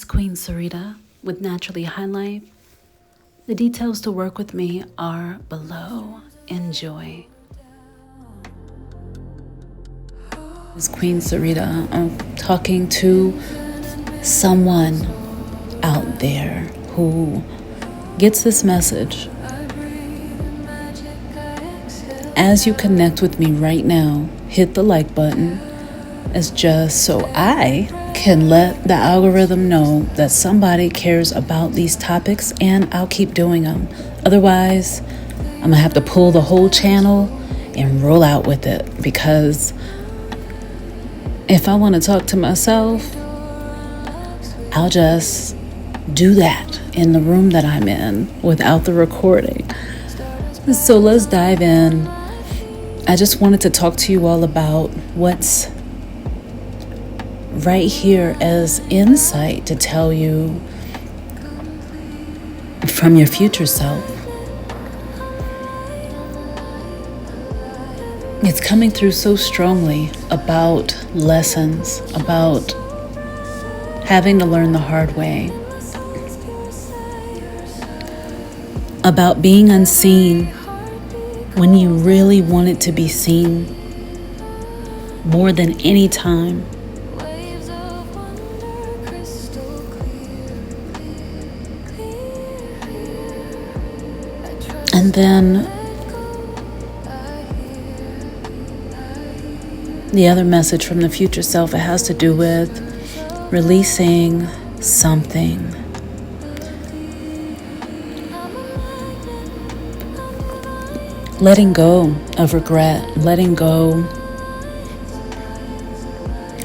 Queen Sereda with Naturally High Life. The details to work with me are below. Enjoy. This is Queen Sereda. I'm talking to someone out there who gets this message. As you connect with me right now, hit the like button. It's just so I can let the algorithm know that somebody cares about these topics, and I'll keep doing them. Otherwise, I'm gonna have to pull the whole channel and roll out with it, because if I want to talk to myself, I'll just do that in the room that I'm in without the recording. So let's dive in. I just wanted to talk to you all about what's right here as insight to tell you from your future self. It's coming through so strongly about lessons, about having to learn the hard way, about being unseen when you really wanted to be seen more than any time. And then the other message from the future self, it has to do with releasing something. Letting go of regret, letting go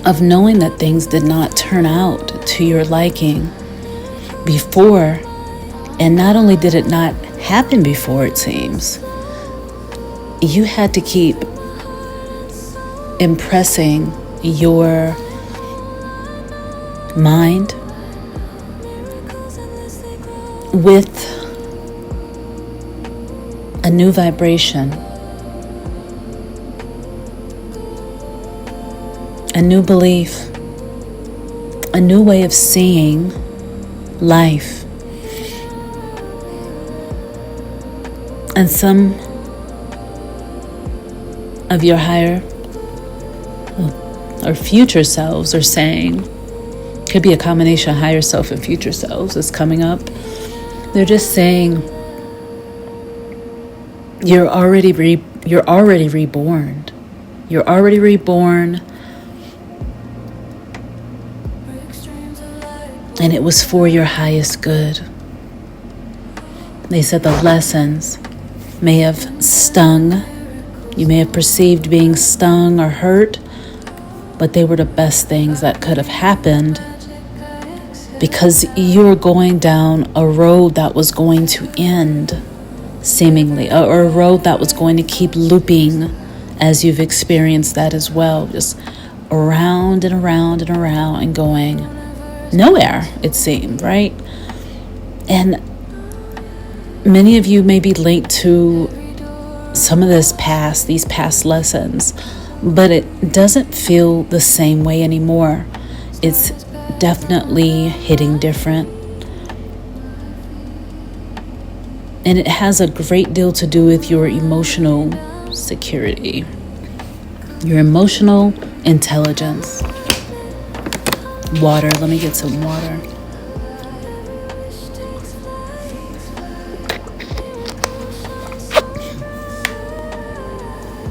of knowing that things did not turn out to your liking before. And not only did it not happen before, it seems, you had to keep impressing your mind with a new vibration, a new belief, a new way of seeing life. And some of your higher or future selves are saying, could be a combination of higher self and future selves is coming up. They're just saying, you're already reborn. You're already reborn. And it was for your highest good. They said the lessons may have stung. You may have perceived being stung or hurt, but they were the best things that could have happened, because you were going down a road that was going to end, seemingly, or a road that was going to keep looping, as you've experienced that as well, just around and around and around and going nowhere, it seemed, right? And many of you may be linked to some of these past lessons, but it doesn't feel the same way anymore. It's definitely hitting different. And it has a great deal to do with your emotional security, your emotional intelligence. Water, let me get some water.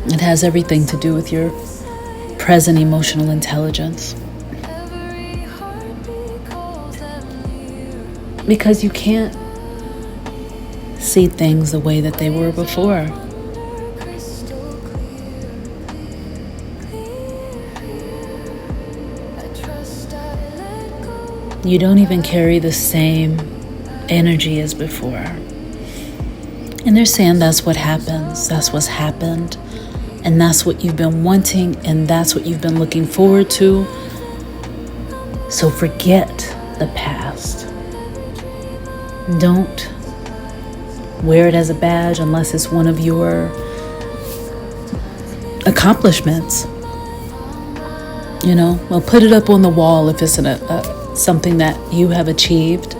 It has everything to do with your present emotional intelligence. Because you can't see things the way that they were before. You don't even carry the same energy as before. And they're saying that's what happens. That's what's happened. And that's what you've been wanting, and that's what you've been looking forward to. So forget the past. Don't wear it as a badge unless it's one of your accomplishments. You know, well, put it up on the wall if it's something that you have achieved,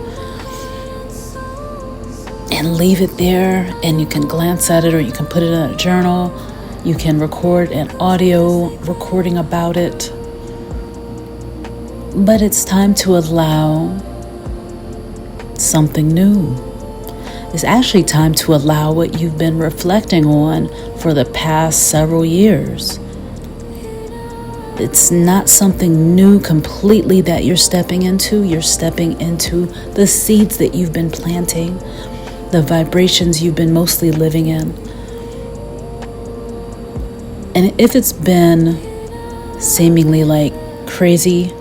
and leave it there, and you can glance at it, or you can put it in a journal. You can record an audio recording about it. But it's time to allow something new. It's actually time to allow what you've been reflecting on for the past several years. It's not something new completely that you're stepping into. You're stepping into the seeds that you've been planting, the vibrations you've been mostly living in. And if it's been seemingly like crazy,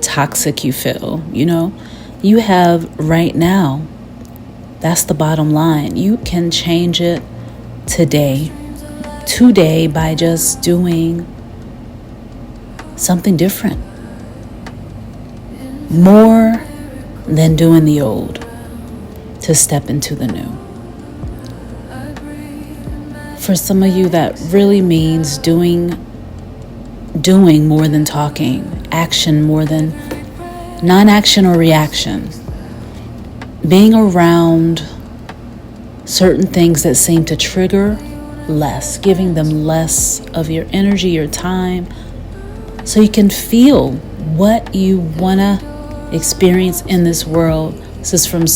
toxic you feel, you have right now. That's the bottom line. You can change it today by just doing something different. More than doing the old, to step into the new. For some of you, that really means doing more than talking, action more than non-action or reaction. Being around certain things that seem to trigger less, giving them less of your energy, your time, so you can feel what you want to experience in this world. This is from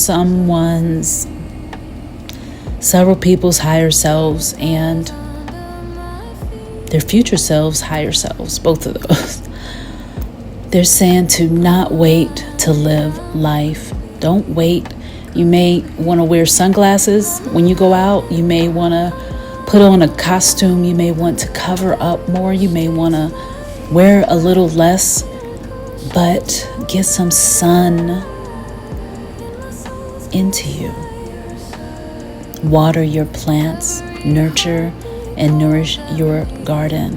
several people's higher selves and their future selves, higher selves, both of those. They're saying to not wait to live life. Don't wait. You may want to wear sunglasses when you go out. You may want to put on a costume. You may want to cover up more. You may want to wear a little less, but get some sun into you. Water your plants, nurture and nourish your garden,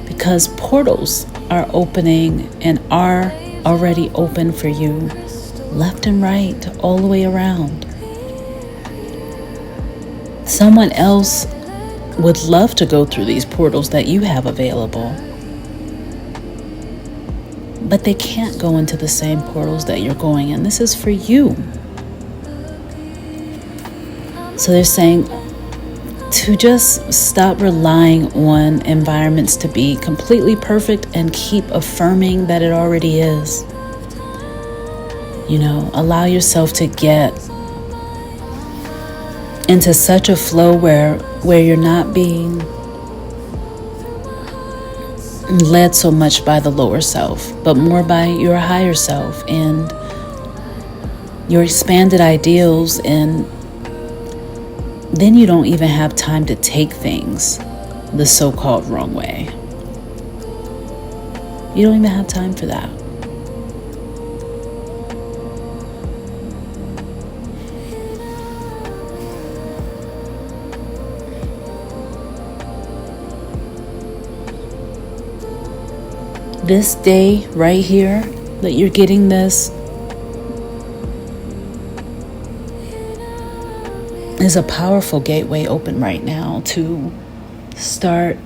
because portals are opening and are already open for you, left and right, all the way around. Someone else would love to go through these portals that you have available, but they can't go into the same portals that you're going in. This is for you. So they're saying to just stop relying on environments to be completely perfect and keep affirming that it already is. Allow yourself to get into such a flow where you're not being led so much by the lower self, but more by your higher self and your expanded ideals. And then you don't even have time to take things the so-called wrong way. You don't even have time for that. This day right here that you're getting this is a powerful gateway open right now to start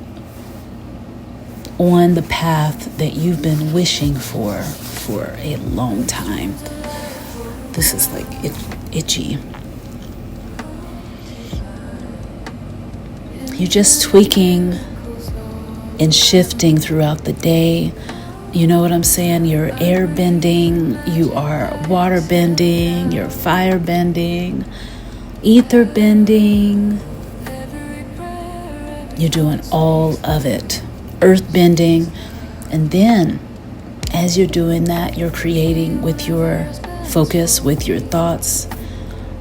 on the path that you've been wishing for a long time. This is like itchy. You're just tweaking and shifting throughout the day. You know what I'm saying? You're air bending, you are water bending, you're fire bending, ether bending. You're doing all of it. Earth bending. And then as you're doing that, you're creating with your focus, with your thoughts,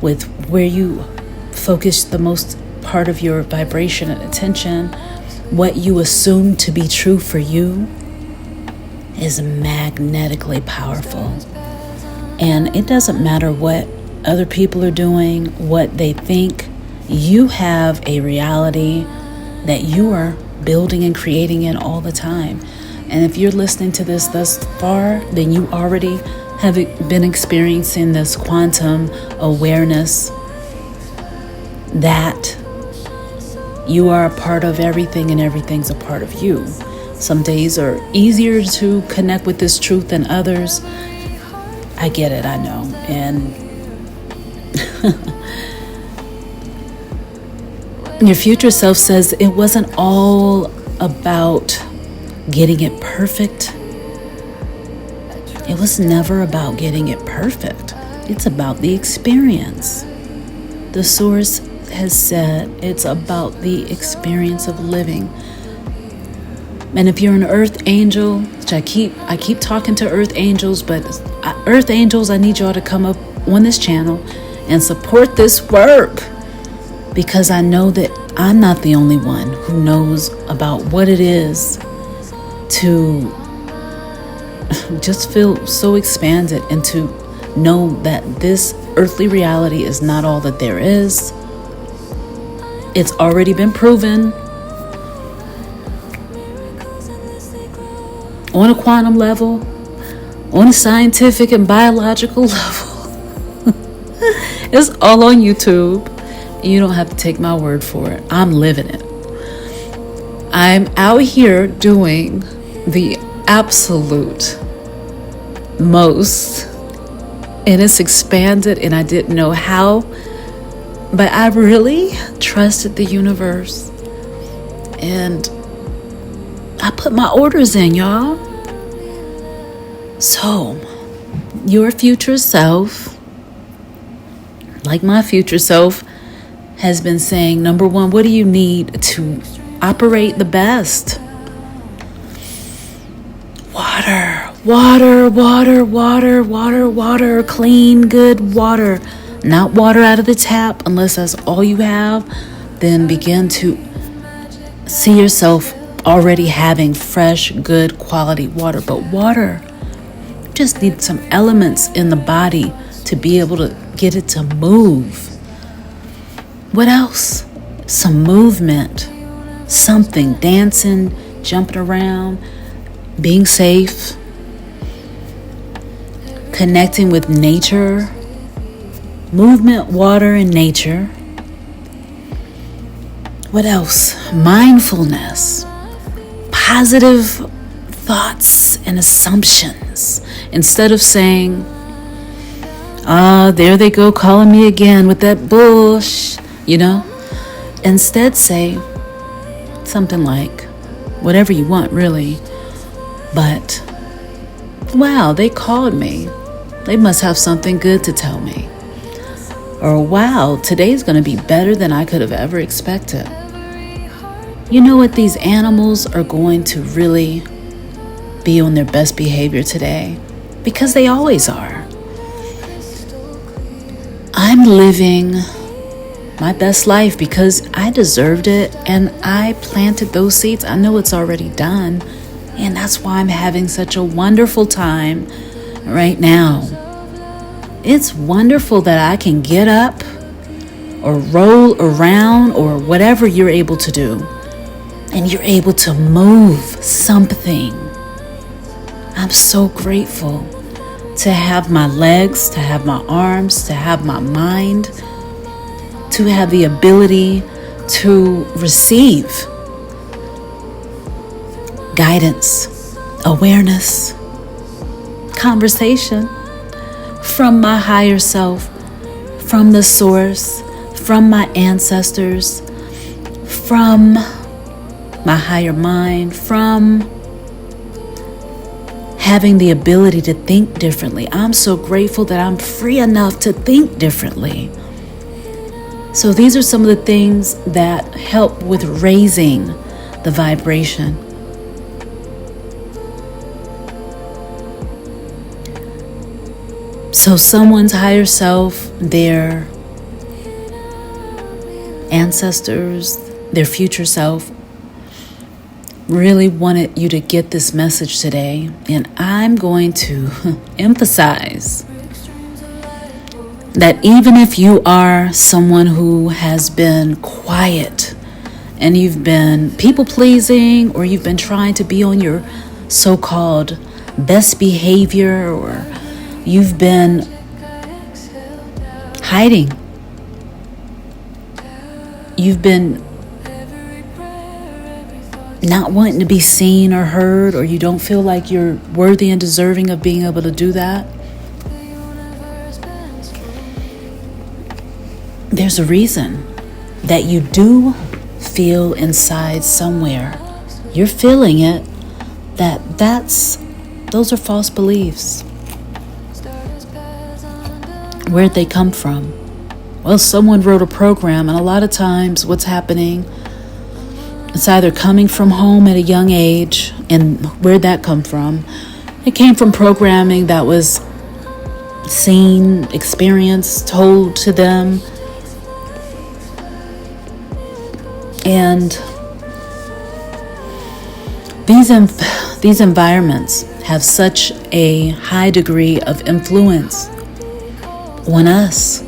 with where you focus the most part of your vibration and attention. What you assume to be true for you is magnetically powerful. And it doesn't matter what other people are doing, what they think. You have a reality that you are building and creating in all the time. And if you're listening to this thus far, then you already have been experiencing this quantum awareness that you are a part of everything and everything's a part of you. Some days are easier to connect with this truth than others. I get it, I know. And your future self says it wasn't all about getting it perfect. It was never about getting it perfect. It's about the experience. The source has said it's about the experience of living. And if you're an earth angel, which I keep talking to earth angels, but earth angels, I need y'all to come up on this channel and support this work, because I know that I'm not the only one who knows about what it is to just feel so expanded and to know that this earthly reality is not all that there is. It's already been proven on a quantum level, on a scientific and biological level. It's all on YouTube. You don't have to take my word for it. I'm living it. I'm out here doing the absolute most, and it's expanded, and I didn't know how, but I really trusted the universe, and I put my orders in, y'all. So your future self, like my future self, has been saying, number one, what do you need to operate the best? Water, clean, good water. Not water out of the tap, unless that's all you have. Then begin to see yourself already having fresh, good quality water. But water just needs some elements in the body to be able to get it to move. What else? Some movement, something, dancing, jumping around, being safe, connecting with nature, movement, water, and nature. What else? Mindfulness, positive thoughts and assumptions. Instead of saying, there they go calling me again with that bullshit, instead say something like, whatever you want, really. But, wow, they called me. They must have something good to tell me. Or, wow, today's going to be better than I could have ever expected. You know what? These animals are going to really be on their best behavior today, because they always are. I'm living my best life because I deserved it, and I planted those seeds. I know it's already done, and that's why I'm having such a wonderful time right now. It's wonderful that I can get up or roll around or whatever you're able to do, and you're able to move something. I'm so grateful to have my legs, to have my arms, to have my mind, to have the ability to receive guidance, awareness, conversation from my higher self, from the source, from my ancestors, from my higher mind, from having the ability to think differently. I'm so grateful that I'm free enough to think differently. So these are some of the things that help with raising the vibration. So someone's higher self, their ancestors, their future self, really wanted you to get this message today. And I'm going to emphasize that even if you are someone who has been quiet and you've been people-pleasing, or you've been trying to be on your so-called best behavior, or you've been hiding, you've been not wanting to be seen or heard, or you don't feel like you're worthy and deserving of being able to do that, there's a reason that you do feel inside somewhere. You're feeling it, those are false beliefs. Where'd they come from? Well, someone wrote a program, and a lot of times what's happening, it's either coming from home at a young age, and where'd that come from? It came from programming that was seen, experienced, told to them. And these environments have such a high degree of influence on us.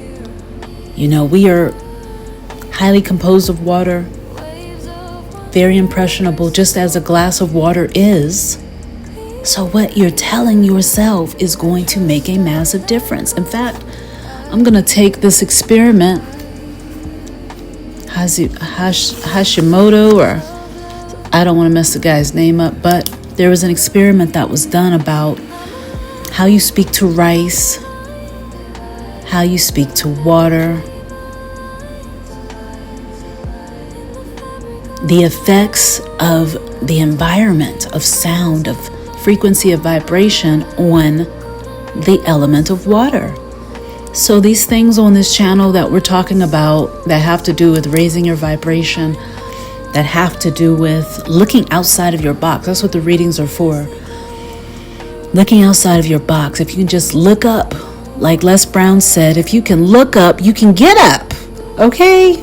We are highly composed of water, very impressionable, just as a glass of water is. So what you're telling yourself is going to make a massive difference. In fact, I'm going to take this experiment, Hashimoto, or I don't want to mess the guy's name up, but there was an experiment that was done about how you speak to rice, how you speak to water, the effects of the environment, of sound, of frequency, of vibration on the element of water. So these things on this channel that we're talking about that have to do with raising your vibration, that have to do with looking outside of your box. That's what the readings are for. Looking outside of your box. If you can just look up, like Les Brown said, if you can look up, you can get up. Okay?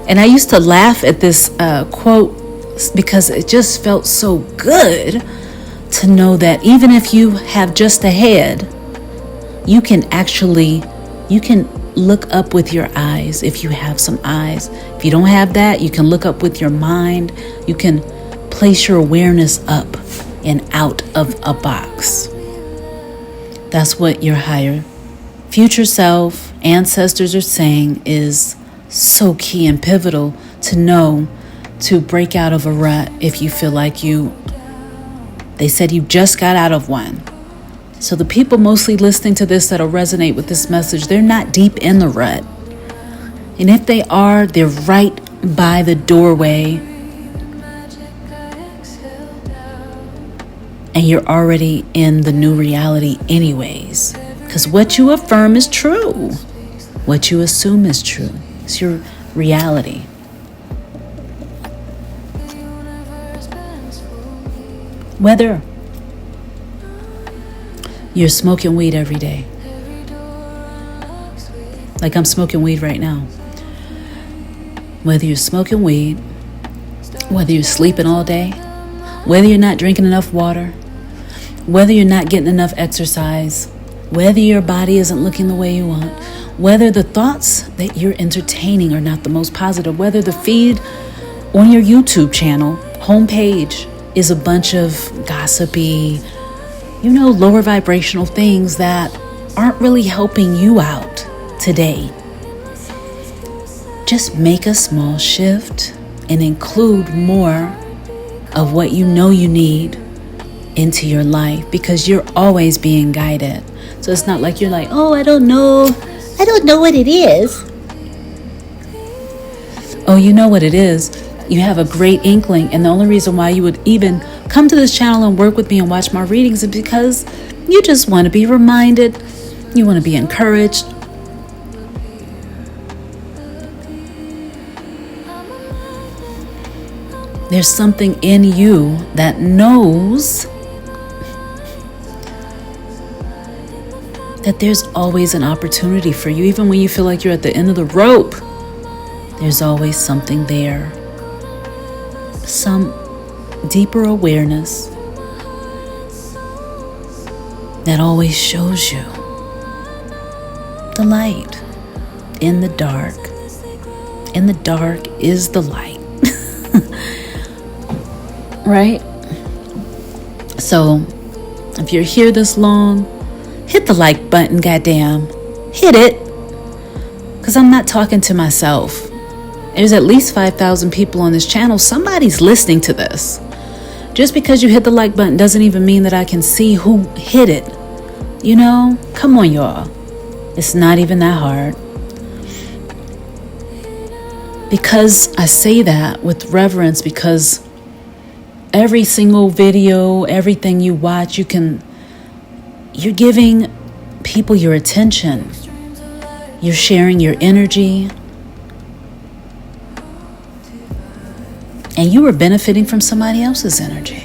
And I used to laugh at this quote because it just felt so good to know that even if you have just a head, you can look up with your eyes if you have some eyes. If you don't have that, you can look up with your mind. You can place your awareness up and out of a box. That's what your higher future self, ancestors are saying is so key and pivotal to know, to break out of a rut if you feel like they said you just got out of one. So the people mostly listening to this that'll resonate with this message, they're not deep in the rut. And if they are, they're right by the doorway. And you're already in the new reality anyways. Because what you affirm is true. What you assume is true. It's your reality. Whether you're smoking weed every day, like I'm smoking weed right now. Whether you're smoking weed, whether you're sleeping all day, whether you're not drinking enough water, whether you're not getting enough exercise, whether your body isn't looking the way you want, whether the thoughts that you're entertaining are not the most positive, whether the feed on your YouTube channel, homepage, is a bunch of gossipy, lower vibrational things that aren't really helping you out today. Just make a small shift and include more of what you know you need into your life, because you're always being guided. So it's not like you're like, oh, I don't know what it is. Oh, you know what it is. You have a great inkling, and the only reason why you would even come to this channel and work with me and watch my readings is because you just want to be reminded, you want to be encouraged. There's something in you that knows that there's always an opportunity for you. Even when you feel like you're at the end of the rope, there's always something there. Some deeper awareness that always shows you the light in the dark. In the dark is the light. Right? So, if you're here this long, hit the like button, goddamn. Hit it. Because I'm not talking to myself. There's at least 5,000 people on this channel. Somebody's listening to this. Just because you hit the like button doesn't even mean that I can see who hit it. Come on, y'all. It's not even that hard. Because I say that with reverence, because every single video, everything you watch, you're giving people your attention. You're sharing your energy. And you are benefiting from somebody else's energy.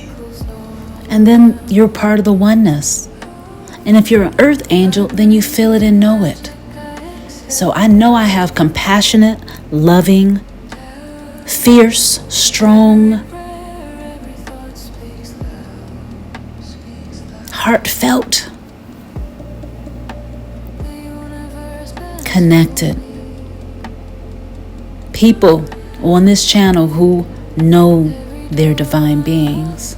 And then you're part of the oneness. And if you're an earth angel, then you feel it and know it. So I know I have compassionate, loving, fierce, strong, heartfelt, connected people on this channel who know they're divine beings.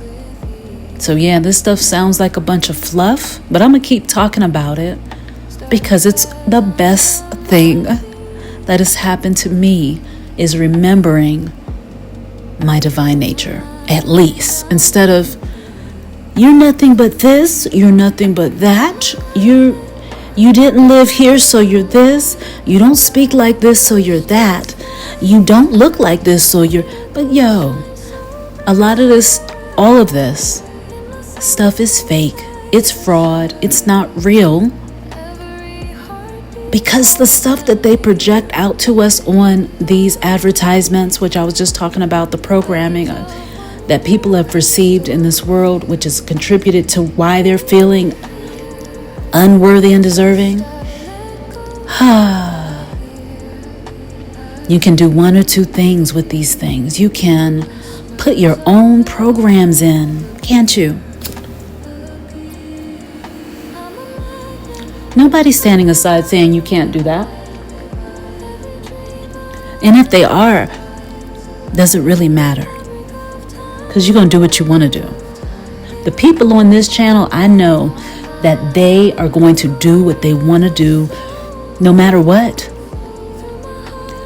So yeah, this stuff sounds like a bunch of fluff, but I'm gonna keep talking about it because it's the best thing that has happened to me, is remembering my divine nature, at least, instead of you're nothing but this, you're nothing but that, you didn't live here, so you're this, you don't speak like this, so you're that, you don't look like this, so you're... But yo, a lot of this, all of this stuff is fake. It's fraud. It's not real. Because the stuff that they project out to us on these advertisements, which I was just talking about, the programming that people have received in this world, which has contributed to why they're feeling unworthy and deserving. You can do one or two things with these things. You can put your own programs in, can't you? Nobody's standing aside saying you can't do that. And if they are, does it really matter? Because you're going to do what you want to do. The people on this channel, I know that they are going to do what they want to do no matter what.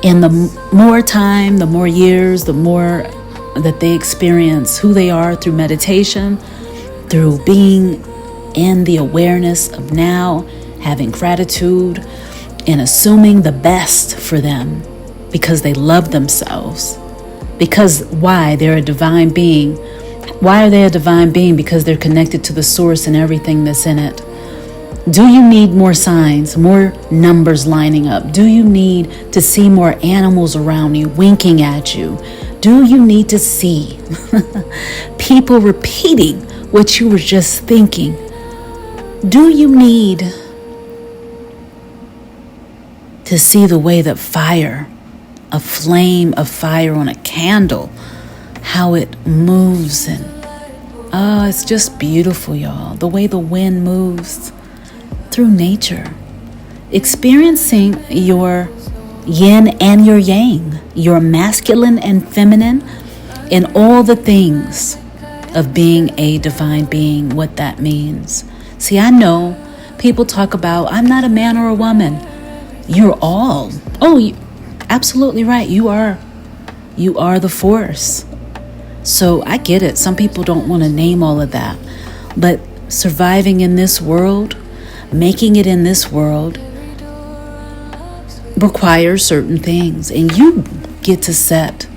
And the more time, the more years, the more that they experience who they are through meditation, through being in the awareness of now, having gratitude, and assuming the best for them because they love themselves. Because why? They're a divine being. Why are they a divine being? Because they're connected to the source and everything that's in it. Do you need more signs, more numbers lining up? Do you need to see more animals around you winking at you? Do you need to see people repeating what you were just thinking? Do you need to see the way that fire, a flame of fire on a candle, how it moves, and it's just beautiful, y'all. The way the wind moves through nature, experiencing your yin and your yang, your masculine and feminine, and all the things of being a divine being, what that means. See, I know people talk about, I'm not a man or a woman. You're all. Absolutely right. You are the force. So I get it. Some people don't want to name all of that. But surviving in this world, making it in this world, requires certain things. And you get to set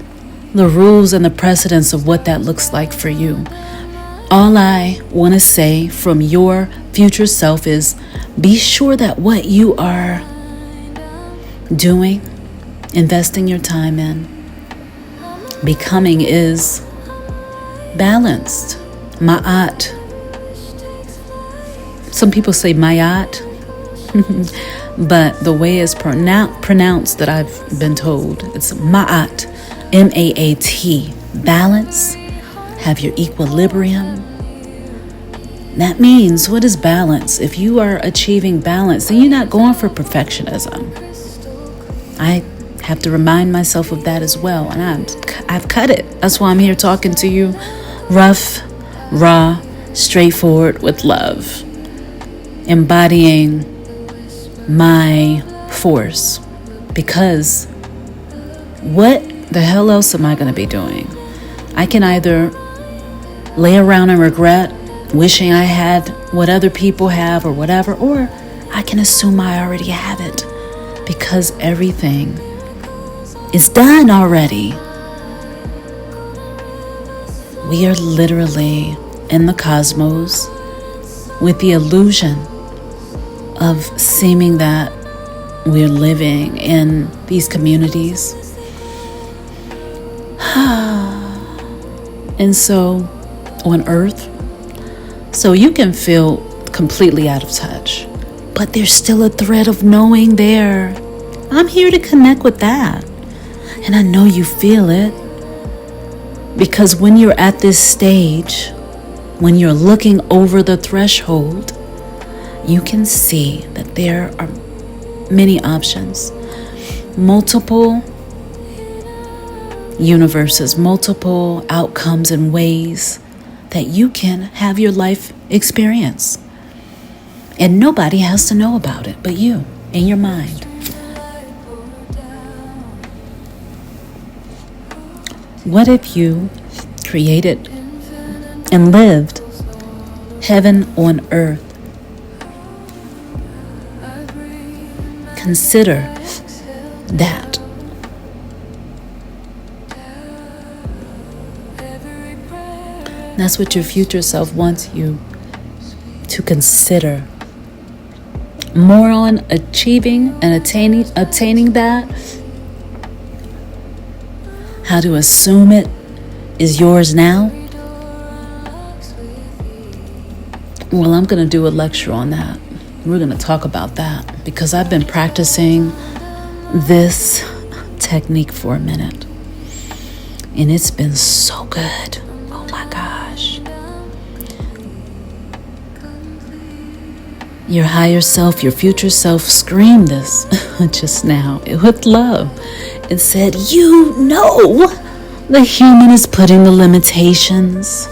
the rules and the precedents of what that looks like for you. All I want to say from your future self is be sure that what you are doing, investing your time in, becoming is balanced. Ma'at. Some people say mayat, but the way it's pronounced that I've been told, it's ma'at, M-A-A-T, balance, have your equilibrium. That means, what is balance? If you are achieving balance, then you're not going for perfectionism. I have to remind myself of that as well, and I've cut it. That's why I'm here talking to you, rough, raw, straightforward, with love, embodying my force. Because what the hell else am I going to be doing? I can either lay around and regret, wishing I had what other people have or whatever, or I can assume I already have it, because everything It's done already. We are literally in the cosmos with the illusion of seeming that we're living in these communities. And so on Earth, so you can feel completely out of touch, but there's still a thread of knowing there. I'm here to connect with that. And I know you feel it. Because when you're at this stage, when you're looking over the threshold, you can see that there are many options, multiple universes, multiple outcomes and ways that you can have your life experience. And nobody has to know about it but you and your mind. What if you created and lived heaven on earth? Consider that. That's what your future self wants you to consider. More on achieving and attaining that. How to assume it is yours now. Well, I'm going to do a lecture on that. We're going to talk about that because I've been practicing this technique for a minute. And it's been so good. Oh my gosh. Your higher self, your future self screamed this just now with love. It said, you know, the human is putting the limitations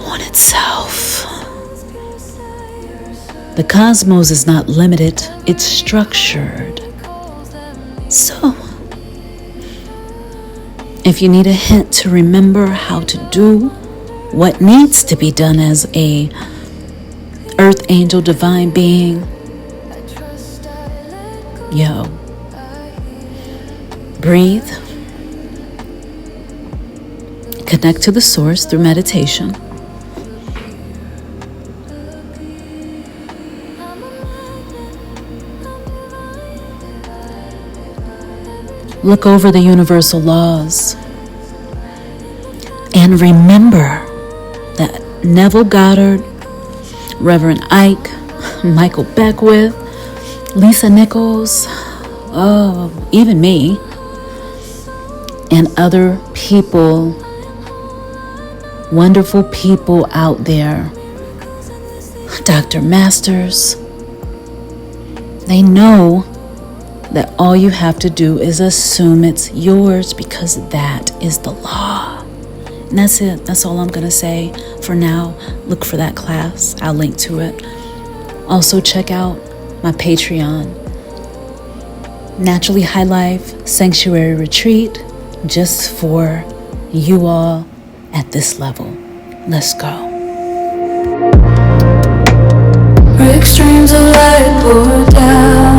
on itself. The cosmos is not limited, it's structured. So, if you need a hint to remember how to do what needs to be done as a earth angel divine being, breathe, connect to the source through meditation. Look over the universal laws and remember that Neville Goddard, Reverend Ike, Michael Beckwith, Lisa Nichols, even me, and other people, wonderful people out there, Dr. Masters, they know that all you have to do is assume it's yours because that is the law. And that's it. That's all I'm going to say for now. Look for that class. I'll link to it. Also check out my Patreon. Naturally High Life Sanctuary Retreat just for you all at this level. Let's go. Extremes of light pour down.